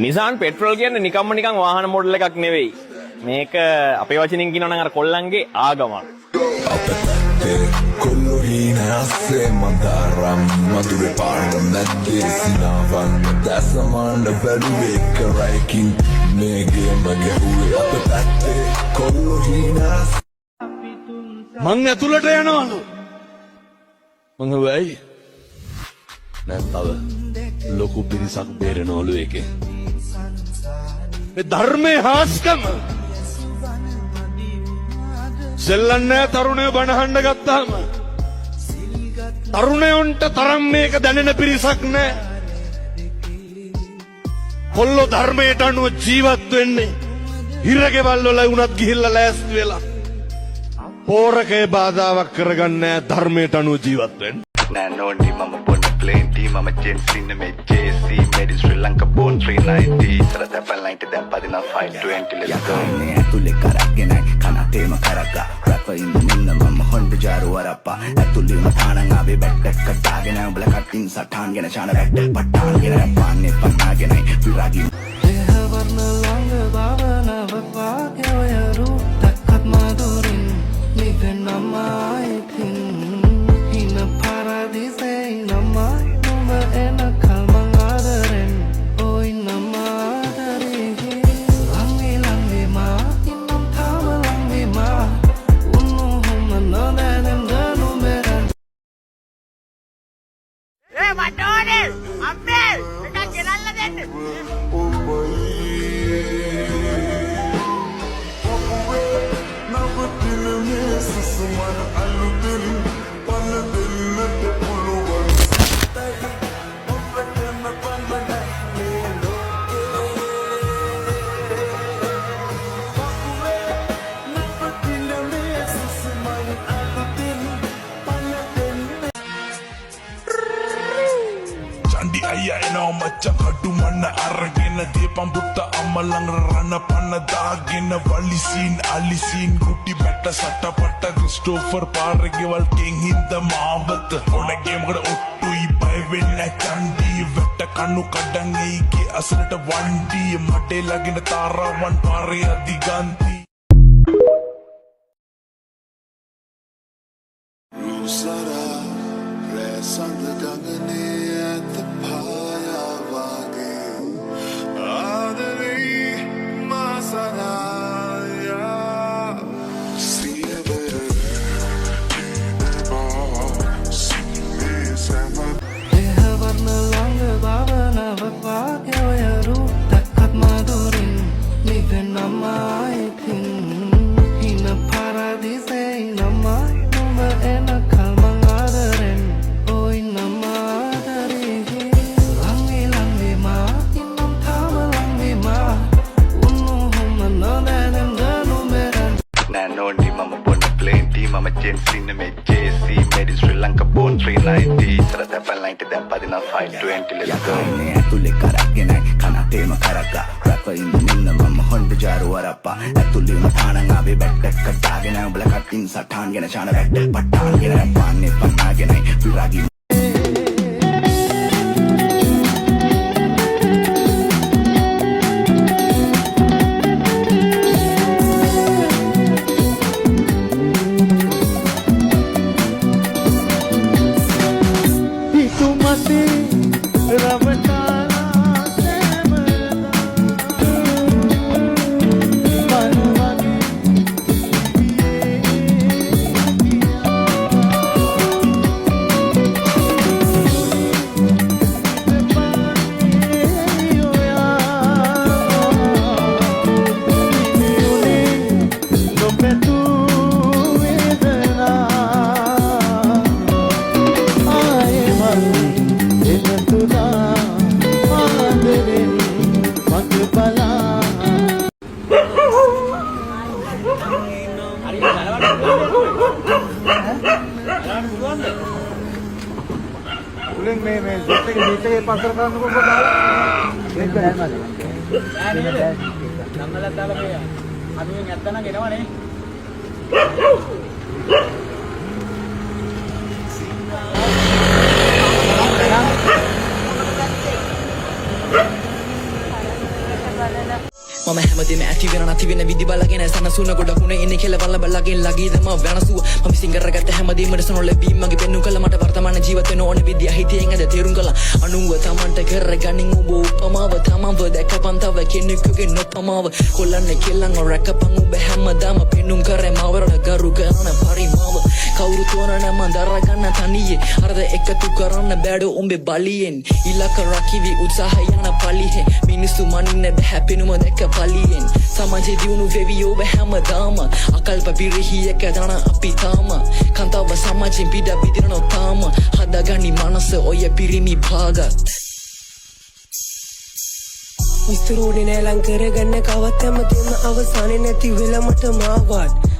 Nissan petrol කියන්නේ නිකම්ම නිකන් වාහන මොඩල් එකක් නෙවෙයි. මේක අපේ වචනින් කියනවා නම් අර කොල්ලන්ගේ ආගමක්. Collo hinasse mandaram madure parna nadde sinavan dasamanda baduwek raiking mege mage huwe apatte collo hinas මං ඇතුළට යනවලු මං වෙයි නැත්තව ලොකු පිරිසක් බේරනවලු ඒකේ මේ ධර්මයේ හාස්කම සෙල්ලන්නේ තරුණයෝ බණහඬ ගත්තාම තරුණයන්ට තරම් මේක දැනෙන පිරිසක් නෑ කොල්ලෝ ධර්මයට අනුව ජීවත් වෙන්නේ හිරගෙවල් වල වුණත් ගිහිල්ලා ලෑස්ති වෙලා පෝරකේ බාධාවක් කරගන්නේ ධර්මයට අනුව ජීවත් වෙන්න නෑ නෝඩි මම බොන්න ප්ලේන් ටී මම ජෙන්ස් ඉන්න මේ JC made in Sri Lanka born 390 ඉතර දැපල් 90 දැන් පදිනවා 520 let's go යන්නේ ඇතුලේ කරගෙන කනතේම කරගා රැප ඉන්න මම හොන්ඩ ජාරු වරප්පා ඇතුලේම තානන් ආවේ බැට්ටක් කඩාගෙන උඹල කටින් සටහන් ගෙන චාන බැට්ට පට්ටාන් ගෙන රැප්පාන්නේ පන්නාගෙන විරාගි දේහ වර්ණ ළඟ භාවනාව වාගේ යරු තක්කත් මාදුරින් නිවෙන නමයිකින් හින පාරාදීසේ නමයි නුඹ එන කල්මන් ආදරෙන් ඔයි නමාදරේ ලංගේ ලංගේ මා ඉන්නම් තාම ලංගේ මා උන්නු හොම නොදැනෙම් දනු මෙරන් මටෝනේ අම්මේ එකක් ගෙනල්ලා දෙන්න Chandi ayya eno macha kadu manna aragena deepam butta ammalang rana panna daagena walisin alisin gutti betta satta patta Christopher Paragewal king hinda maabat onage magada ottui bay wenna chandi vetta kanu kadan eike asalata wandi mate lagena tarawan pare adiganti Usara resand gangane at the paya wage adare masanaya දේහ වර්ණ ළඟ භාවනාව වාගේ යරු තක්කත් මාදුරින් නිවෙන නමයිකින් හින පාරාදීසේ නමයි නුඹ එන කල්මන් ආදරෙන් ඔයි නමාදරේ ලංගේ ලංගේ මා ඉන්නම් තාම ලංගේ මා උන්නු හොම නොදැනෙම් දනු මෙරන් නෑ නෝඩි මම බොන්න ප්ලේන් ටී මම ජෙන්ස් ඉන්න මේ JC made in Sri Lanka born 390 ඉතර දැපල් 90 දැන් පදිනවා 520 let's go යන්නේ ඇතුලේ කරගෙන කනතේම කරගා රැප ඉන්න මම හොන්ඩ ජාරු වරප්පා ඇතුලේම තානන් ආවේ බැට්ටක් කඩාගෙන උඹල කටින් සටහන් ගෙන චාන බැට්ට පට්ටාන් ගෙන රැප්පාන්නේ පන්නාගෙන විරාගි මේ ජෙට් එකේ පස්සට කරන්නකො දාලා මේක දැම්මද නෑ නේද නම්මලක් දාලා මේ අනුවෙන් ඇත්තනම් එනවනේ මම හැමදේම ඇති වෙන නැති වෙන විදි බලගෙන සනසුන ගොඩකුණ එන්නේ කියලා බල්ල බල්ලගෙන් ලගීදම වෙනසුව මම සිංගරගත්ත හැමදේම රසන ලැබීම මගේ පෙන්නු කළ මට වර්තමාන ජීවිත වෙන ඕන විදිය හිතෙන් අද තේරුම් කළා අනුව තමන්ට කරගනින් ඔබ උපමාව තමන්ව දැකපන් තව කෙනෙකුගේ නොපමාව කොල්ලන්නේ කෙල්ලන් රැකපන් ඔබ හැමදාම පෙන්නුම් කරේ මවරණ ගරු කරන පරිමාව කවුරු තෝරන මන් දරගන්න තනියේ අරද එකතු කරන්න බෑඩෝ උඹේ බලියෙන් ඉලක රකිවි උත්සාහය යන පලිහෙ මිනිස්සු මනින්න බෑ පෙනුම දැක පලියෙන් සමාජයේ දියුණු වෙවි ඔබ හැමදාම අකල්ප පිරිහි එක දන අපි තාම කන්තාව සමාජයෙන් පිට විදිරනෝ තාම හදාගනි මනස ඔය පිරිමි භාගත් විස්තරෝඩේ නෑලං කරගන්න කවත් හැමදේම අවසානේ නැති වෙලා මට මාවත්